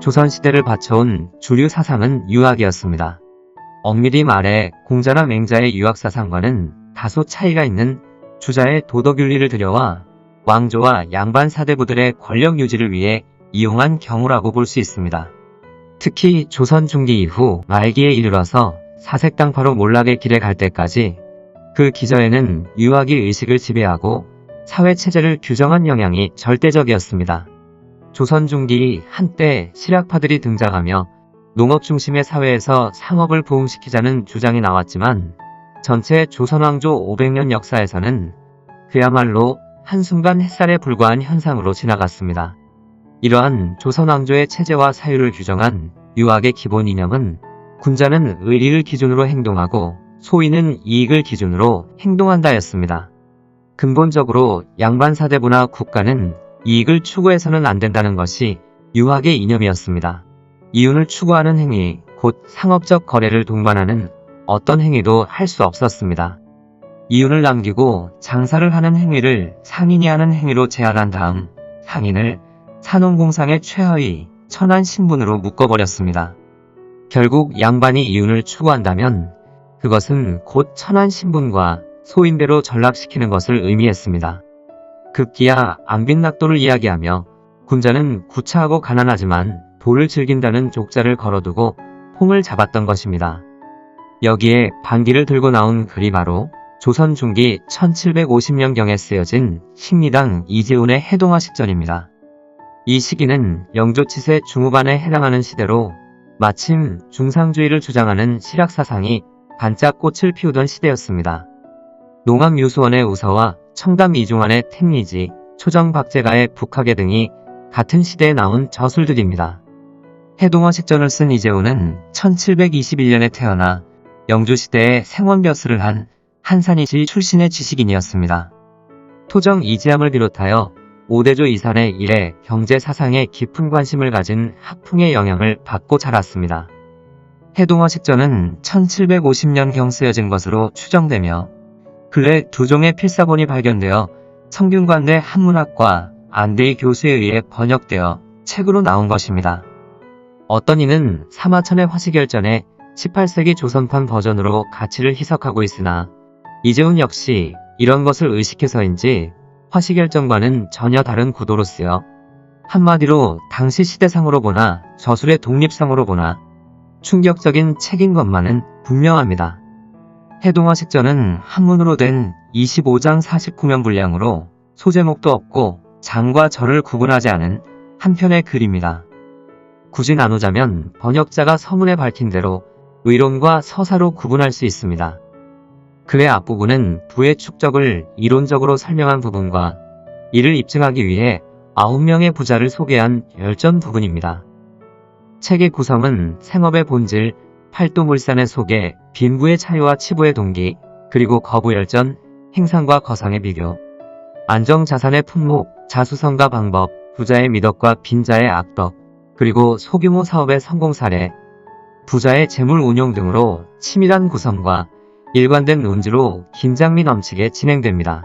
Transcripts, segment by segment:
조선시대를 바쳐온 주류 사상은 유학이었습니다. 엄밀히 말해 공자나 맹자의 유학사상과는 다소 차이가 있는 주자의 도덕윤리를 들여와 왕조와 양반 사대부들의 권력 유지를 위해 이용한 경우라고 볼 수 있습니다. 특히 조선 중기 이후 말기에 이르러서 사색당파로 몰락의 길에 갈 때까지 그 기저에는 유학이 의식을 지배하고 사회체제를 규정한 영향이 절대적이었습니다. 조선 중기 한때 실학파들이 등장하며 농업 중심의 사회에서 상업을 부흥시키자는 주장이 나왔지만 전체 조선왕조 500년 역사에서는 그야말로 한순간 햇살에 불과한 현상으로 지나갔습니다. 이러한 조선왕조의 체제와 사유를 규정한 유학의 기본 이념은 군자는 의리를 기준으로 행동하고 소인은 이익을 기준으로 행동한다였습니다. 근본적으로 양반 사대부나 국가는 이익을 추구해서는 안 된다는 것이 유학의 이념이었습니다. 이윤을 추구하는 행위, 곧 상업적 거래를 동반하는 어떤 행위도 할 수 없었습니다. 이윤을 남기고 장사를 하는 행위를 상인이 하는 행위로 제한한 다음 상인을 산업공상의 최하위, 천한 신분으로 묶어버렸습니다. 결국 양반이 이윤을 추구한다면 그것은 곧 천한 신분과 소인배로 전락시키는 것을 의미했습니다. 급기야 안빈낙도를 이야기하며 군자는 구차하고 가난하지만 도를 즐긴다는 족자를 걸어두고 폼을 잡았던 것입니다. 여기에 반기를 들고 나온 글이 바로 조선 중기 1750년경에 쓰여진 식리당 이재훈의 해동화식전입니다. 이 시기는 영조치세 중후반에 해당하는 시대로 마침 중상주의를 주장하는 실학사상이 반짝 꽃을 피우던 시대였습니다. 농암유수원의 우서와 청담 이중환의 템리지, 초정박제가의 북학예 등이 같은 시대에 나온 저술들입니다. 해동화식전을 쓴 이재훈은 1721년에 태어나 영조시대에 생원벼슬을 한 한산이시 출신의 지식인이었습니다. 토정 이지함을 비롯하여 5대조 이산의 일에 경제사상에 깊은 관심을 가진 학풍의 영향을 받고 자랐습니다. 해동화식전은 1750년경 쓰여진 것으로 추정되며 근래 두 종의 필사본이 발견되어 성균관대 한문학과 안대희 교수에 의해 번역되어 책으로 나온 것입니다. 어떤 이는 사마천의 화시결전에 18세기 조선판 버전으로 가치를 희석하고 있으나 이재훈 역시 이런 것을 의식해서인지 화시결전과는 전혀 다른 구도로 쓰여 한마디로 당시 시대상으로 보나 저술의 독립성으로 보나 충격적인 책인 것만은 분명합니다. 해동화식전은 한문으로 된 25장 49면 분량으로 소제목도 없고 장과 절을 구분하지 않은 한 편의 글입니다. 굳이 나누자면 번역자가 서문에 밝힌 대로 의론과 서사로 구분할 수 있습니다. 글의 앞부분은 부의 축적을 이론적으로 설명한 부분과 이를 입증하기 위해 9명의 부자를 소개한 열전 부분입니다. 책의 구성은 생업의 본질, 팔도물산의 소개, 빈부의 차이와 치부의 동기, 그리고 거부열전, 행상과 거상의 비교, 안정자산의 품목, 자수성가 방법, 부자의 미덕과 빈자의 악덕, 그리고 소규모 사업의 성공 사례, 부자의 재물 운용 등으로 치밀한 구성과 일관된 논지로 긴장미 넘치게 진행됩니다.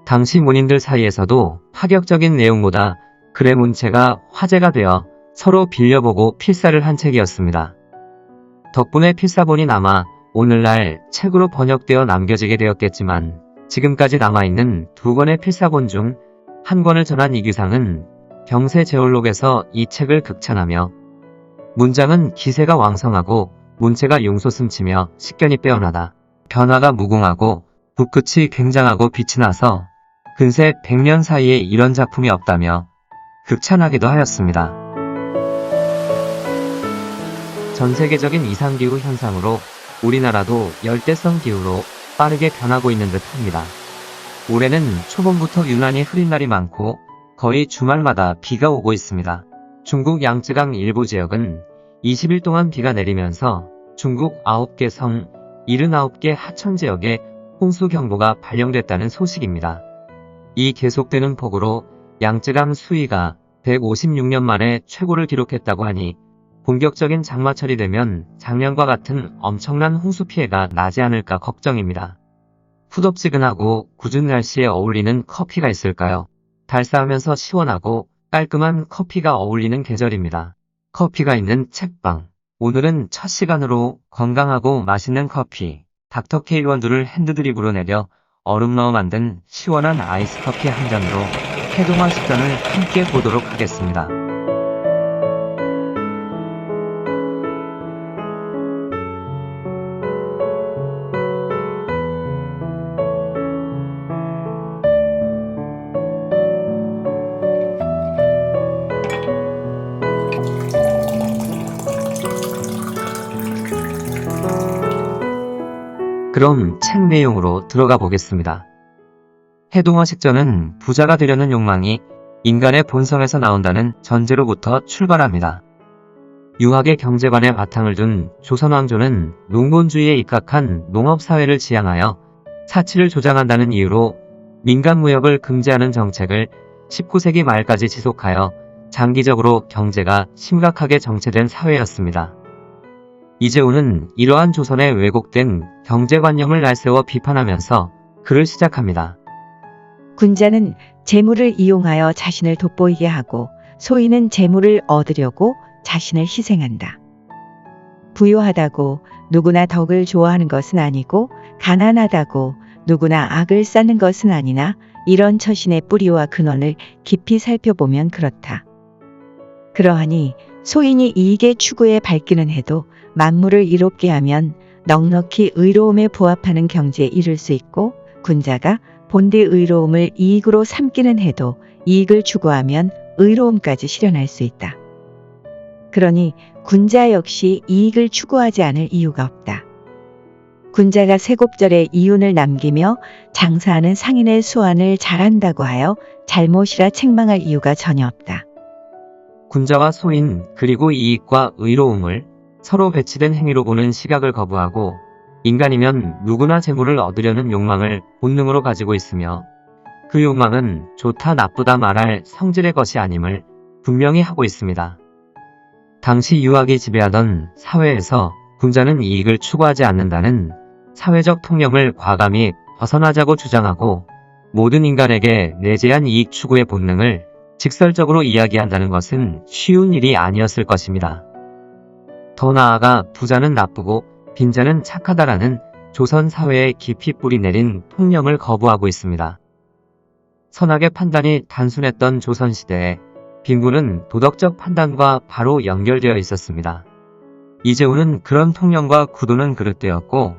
당시 문인들 사이에서도 파격적인 내용보다 글의 문체가 화제가 되어 서로 빌려보고 필사를 한 책이었습니다. 덕분에 필사본이 남아 오늘날 책으로 번역되어 남겨지게 되었겠지만 지금까지 남아있는 두 권의 필사본 중 한 권을 전한 이규상은 병세제올록에서 이 책을 극찬하며 문장은 기세가 왕성하고 문체가 용솟음치며 식견이 빼어나다. 변화가 무궁하고 붓끝이 굉장하고 빛이 나서 근세 100년 사이에 이런 작품이 없다며 극찬하기도 하였습니다. 전세계적인 이상기후 현상으로 우리나라도 열대성 기후로 빠르게 변하고 있는 듯합니다. 올해는 초봄부터 유난히 흐린 날이 많고 거의 주말마다 비가 오고 있습니다. 중국 양쯔강 일부 지역은 20일 동안 비가 내리면서 중국 9개 성, 79개 하천 지역에 홍수경보가 발령됐다는 소식입니다. 이 계속되는 폭우로 양쯔강 수위가 156년 만에 최고를 기록했다고 하니 본격적인 장마철이 되면 작년과 같은 엄청난 홍수 피해가 나지 않을까 걱정입니다. 후덥지근하고 궂은 날씨에 어울리는 커피가 있을까요? 달싸하면서 시원하고 깔끔한 커피가 어울리는 계절입니다. 커피가 있는 책방. 오늘은 첫 시간으로 건강하고 맛있는 커피, 닥터케이 원두를 핸드드립으로 내려 얼음 넣어 만든 시원한 아이스 커피 한 잔으로 해동화 식전을 함께 보도록 하겠습니다. 그럼 책 내용으로 들어가 보겠습니다. 해동화 식전은 부자가 되려는 욕망이 인간의 본성에서 나온다는 전제로부터 출발합니다. 유학의 경제관에 바탕을 둔 조선 왕조는 농본주의에 입각한 농업사회를 지향하여 사치를 조장한다는 이유로 민간무역을 금지하는 정책을 19세기 말까지 지속하여 장기적으로 경제가 심각하게 정체된 사회였습니다. 이재호는 이러한 조선의 왜곡된 경제관념을 날세워 비판하면서 글을 시작합니다. 군자는 재물을 이용하여 자신을 돋보이게 하고 소인은 재물을 얻으려고 자신을 희생한다. 부유하다고 누구나 덕을 좋아하는 것은 아니고 가난하다고 누구나 악을 쌓는 것은 아니나 이런 처신의 뿌리와 근원을 깊이 살펴보면 그렇다. 그러하니 소인이 이익의 추구에 밝기는 해도 만물을 이롭게 하면 넉넉히 의로움에 부합하는 경지에 이를 수 있고 군자가 본디 의로움을 이익으로 삼기는 해도 이익을 추구하면 의로움까지 실현할 수 있다. 그러니 군자 역시 이익을 추구하지 않을 이유가 없다. 군자가 세곱절에 이윤을 남기며 장사하는 상인의 수완을 잘한다고 하여 잘못이라 책망할 이유가 전혀 없다. 군자와 소인 그리고 이익과 의로움을 서로 배치된 행위로 보는 시각을 거부하고 인간이면 누구나 재물을 얻으려는 욕망을 본능으로 가지고 있으며 그 욕망은 좋다 나쁘다 말할 성질의 것이 아님을 분명히 하고 있습니다. 당시 유학이 지배하던 사회에서 군자는 이익을 추구하지 않는다는 사회적 통념을 과감히 벗어나자고 주장하고 모든 인간에게 내재한 이익 추구의 본능을 직설적으로 이야기한다는 것은 쉬운 일이 아니었을 것입니다. 더 나아가 부자는 나쁘고 빈자는 착하다라는 조선 사회에 깊이 뿌리 내린 통념을 거부하고 있습니다. 선악의 판단이 단순했던 조선시대에 빈부는 도덕적 판단과 바로 연결되어 있었습니다. 이재호는 그런 통념과 구도는 그릇되었고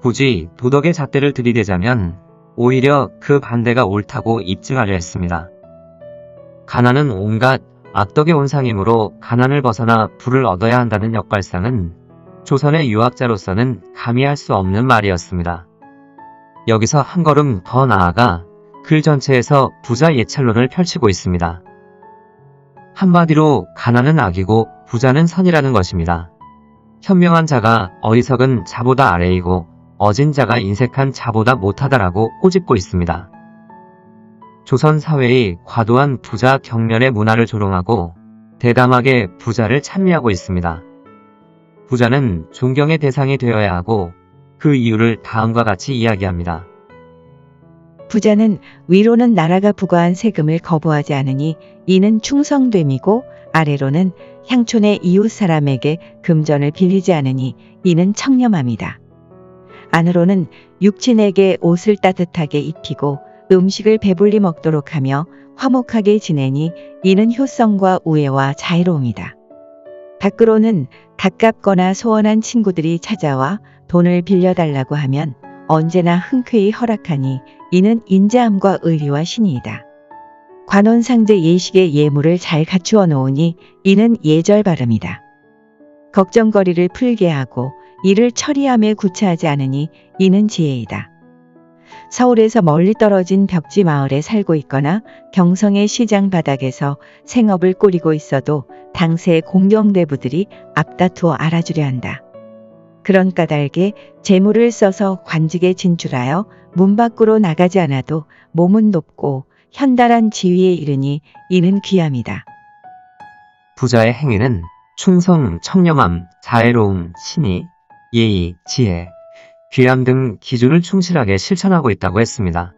굳이 도덕의 잣대를 들이대자면 오히려 그 반대가 옳다고 입증하려 했습니다. 가난은 온갖 악덕의 온상이므로 가난을 벗어나 부를 얻어야 한다는 역발상은 조선의 유학자로서는 감히 할 수 없는 말이었습니다. 여기서 한 걸음 더 나아가 글 전체에서 부자 예찰론을 펼치고 있습니다. 한마디로 가난은 악이고 부자는 선이라는 것입니다. 현명한 자가 어리석은 자보다 아래이고 어진 자가 인색한 자보다 못하다라고 꼬집고 있습니다. 조선 사회의 과도한 부자 경멸의 문화를 조롱하고 대담하게 부자를 찬미하고 있습니다. 부자는 존경의 대상이 되어야 하고 그 이유를 다음과 같이 이야기합니다. 부자는 위로는 나라가 부과한 세금을 거부하지 않으니 이는 충성됨이고 아래로는 향촌의 이웃 사람에게 금전을 빌리지 않으니 이는 청렴함이다. 안으로는 육친에게 옷을 따뜻하게 입히고 음식을 배불리 먹도록 하며 화목하게 지내니 이는 효성과 우애와 자애로움이다. 밖으로는 가깝거나 소원한 친구들이 찾아와 돈을 빌려달라고 하면 언제나 흔쾌히 허락하니 이는 인자함과 의리와 신의이다. 관원상제 예식의 예물을 잘 갖추어 놓으니 이는 예절 바름이다. 걱정거리를 풀게 하고 이를 처리함에 구차하지 않으니 이는 지혜이다. 서울에서 멀리 떨어진 벽지 마을에 살고 있거나 경성의 시장 바닥에서 생업을 꾸리고 있어도 당세의 공경대부들이 앞다투어 알아주려 한다. 그런 까닭에 재물을 써서 관직에 진출하여 문 밖으로 나가지 않아도 몸은 높고 현달한 지위에 이르니 이는 귀함이다. 부자의 행위는 충성, 청렴함, 자애로움, 신의, 예의, 지혜, 귀함 등 기준을 충실하게 실천하고 있다고 했습니다.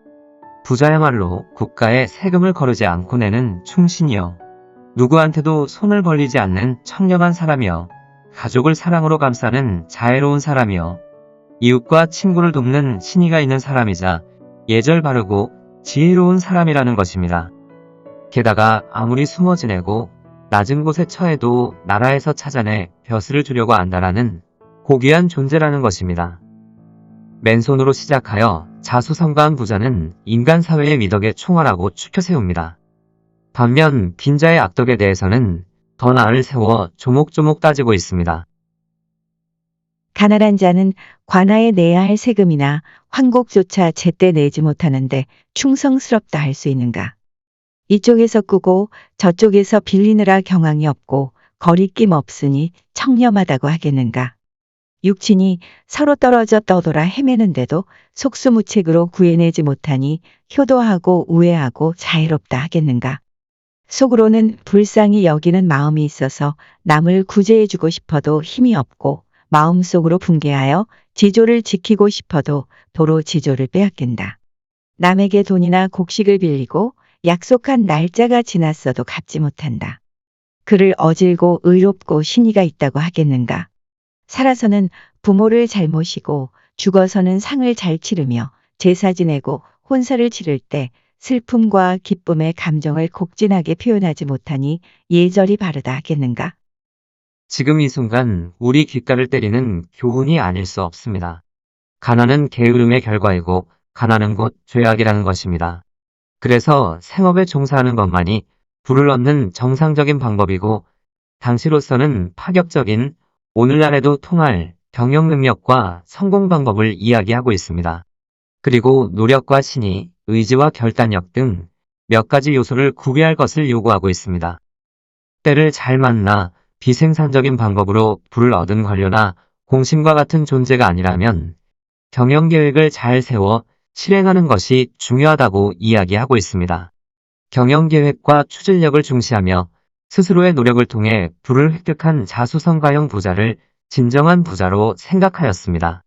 부자야말로 국가에 세금을 거르지 않고 내는 충신이요 누구한테도 손을 벌리지 않는 청렴한 사람이요. 가족을 사랑으로 감싸는 자애로운 사람이요. 이웃과 친구를 돕는 신의가 있는 사람이자 예절 바르고 지혜로운 사람이라는 것입니다. 게다가 아무리 숨어 지내고 낮은 곳에 처해도 나라에서 찾아내 벼슬을 주려고 한다라는 고귀한 존재라는 것입니다. 맨손으로 시작하여 자수성가한 부자는 인간 사회의 미덕에 총알하고 추켜 세웁니다. 반면 빈자의 악덕에 대해서는 더 나을 세워 조목조목 따지고 있습니다. 가난한 자는 관아에 내야 할 세금이나 환곡조차 제때 내지 못하는데 충성스럽다 할 수 있는가? 이쪽에서 꾸고 저쪽에서 빌리느라 경황이 없고 거리낌 없으니 청렴하다고 하겠는가? 육친이 서로 떨어져 떠돌아 헤매는데도 속수무책으로 구해내지 못하니 효도하고 우애하고 자애롭다 하겠는가? 속으로는 불쌍히 여기는 마음이 있어서 남을 구제해주고 싶어도 힘이 없고 마음속으로 분개하여 지조를 지키고 싶어도 도로 지조를 빼앗긴다. 남에게 돈이나 곡식을 빌리고 약속한 날짜가 지났어도 갚지 못한다. 그를 어질고 의롭고 신의가 있다고 하겠는가? 살아서는 부모를 잘 모시고 죽어서는 상을 잘 치르며 제사 지내고 혼사를 치를 때 슬픔과 기쁨의 감정을 곡진하게 표현하지 못하니 예절이 바르다 하겠는가? 지금 이 순간 우리 귓가를 때리는 교훈이 아닐 수 없습니다. 가난은 게으름의 결과이고 가난은 곧 죄악이라는 것입니다. 그래서 생업에 종사하는 것만이 부를 얻는 정상적인 방법이고 당시로서는 파격적인 오늘날에도 통할 경영 능력과 성공 방법을 이야기하고 있습니다. 그리고 노력과 신의, 의지와 결단력 등 몇 가지 요소를 구비할 것을 요구하고 있습니다. 때를 잘 만나 비생산적인 방법으로 부를 얻은 관료나 공신과 같은 존재가 아니라면 경영 계획을 잘 세워 실행하는 것이 중요하다고 이야기하고 있습니다. 경영 계획과 추진력을 중시하며 스스로의 노력을 통해 부를 획득한 자수성가형 부자를 진정한 부자로 생각하였습니다.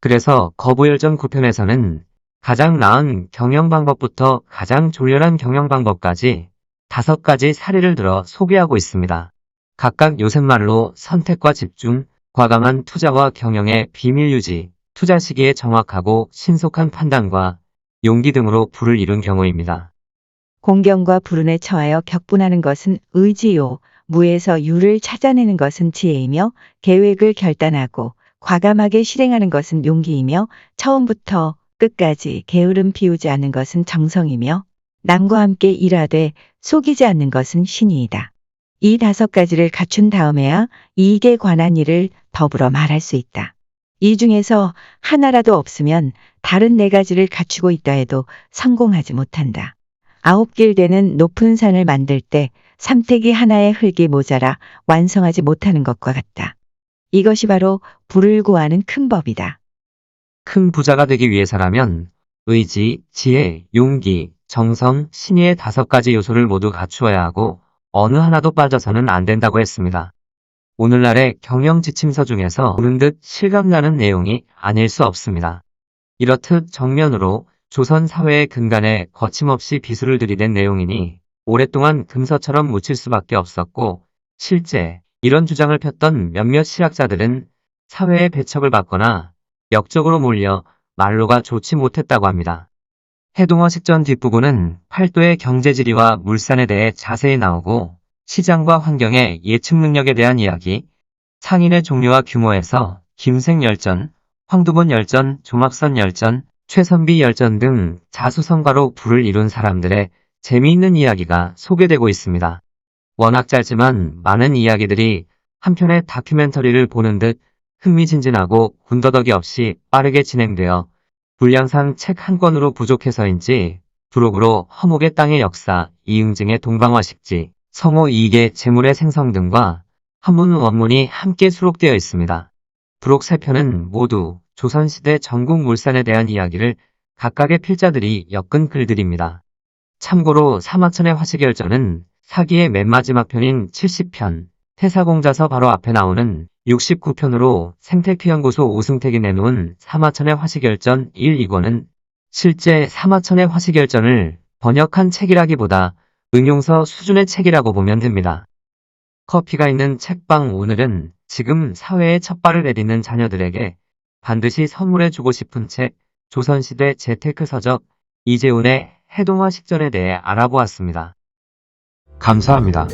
그래서 거부열전 9편에서는 가장 나은 경영 방법부터 가장 졸렬한 경영 방법까지 5가지 사례를 들어 소개하고 있습니다. 각각 요새말로 선택과 집중, 과감한 투자와 경영의 비밀 유지, 투자 시기의 정확하고 신속한 판단과 용기 등으로 부를 이룬 경우입니다. 공경과 불운에 처하여 격분하는 것은 의지요. 무에서 유를 찾아내는 것은 지혜이며 계획을 결단하고 과감하게 실행하는 것은 용기이며 처음부터 끝까지 게으름 피우지 않는 것은 정성이며 남과 함께 일하되 속이지 않는 것은 신의이다. 이 5가지를 갖춘 다음에야 이익에 관한 일을 더불어 말할 수 있다. 이 중에서 하나라도 없으면 다른 4가지를 갖추고 있다 해도 성공하지 못한다. 9길 되는 높은 산을 만들 때 삼택이 하나의 흙이 모자라 완성하지 못하는 것과 같다. 이것이 바로 부를 구하는 큰 법이다. 큰 부자가 되기 위해서라면 의지, 지혜, 용기, 정성, 신의의 5가지 요소를 모두 갖추어야 하고 어느 하나도 빠져서는 안 된다고 했습니다. 오늘날의 경영 지침서 중에서 보는 듯 실감나는 내용이 아닐 수 없습니다. 이렇듯 정면으로 조선 사회의 근간에 거침없이 비수를 들이댄 내용이니 오랫동안 금서처럼 묻힐 수밖에 없었고 실제 이런 주장을 폈던 몇몇 실학자들은 사회의 배척을 받거나 역적으로 몰려 말로가 좋지 못했다고 합니다. 해동어 식전 뒷부분은 팔도의 경제지리와 물산에 대해 자세히 나오고 시장과 환경의 예측 능력에 대한 이야기, 상인의 종류와 규모에서 김생열전, 황두본열전, 조막선열전, 최선비열전 등 자수성가로 부를 이룬 사람들의 재미있는 이야기가 소개되고 있습니다. 워낙 짧지만 많은 이야기들이 한편의 다큐멘터리를 보는 듯 흥미진진하고 군더더기 없이 빠르게 진행되어 분량상 책 한 권으로 부족해서인지 부록으로 허목의 땅의 역사, 이응징의 동방화식지, 성호 이익의 재물의 생성 등과 한문 원문이 함께 수록되어 있습니다. 부록 3편은 모두 조선시대 전국 물산에 대한 이야기를 각각의 필자들이 엮은 글들입니다. 참고로 사마천의 화시결전은 사기의 맨 마지막 편인 70편, 태사공자서 바로 앞에 나오는 69편으로 생태피연구소 오승택이 내놓은 사마천의 화시결전 1, 2권은 실제 사마천의 화시결전을 번역한 책이라기보다 응용서 수준의 책이라고 보면 됩니다. 커피가 있는 책방 오늘은 지금 사회에 첫 발을 내딛는 자녀들에게 반드시 선물해주고 싶은 책, 조선시대 재테크 서적, 이재훈의 해동화 식전에 대해 알아보았습니다. 감사합니다.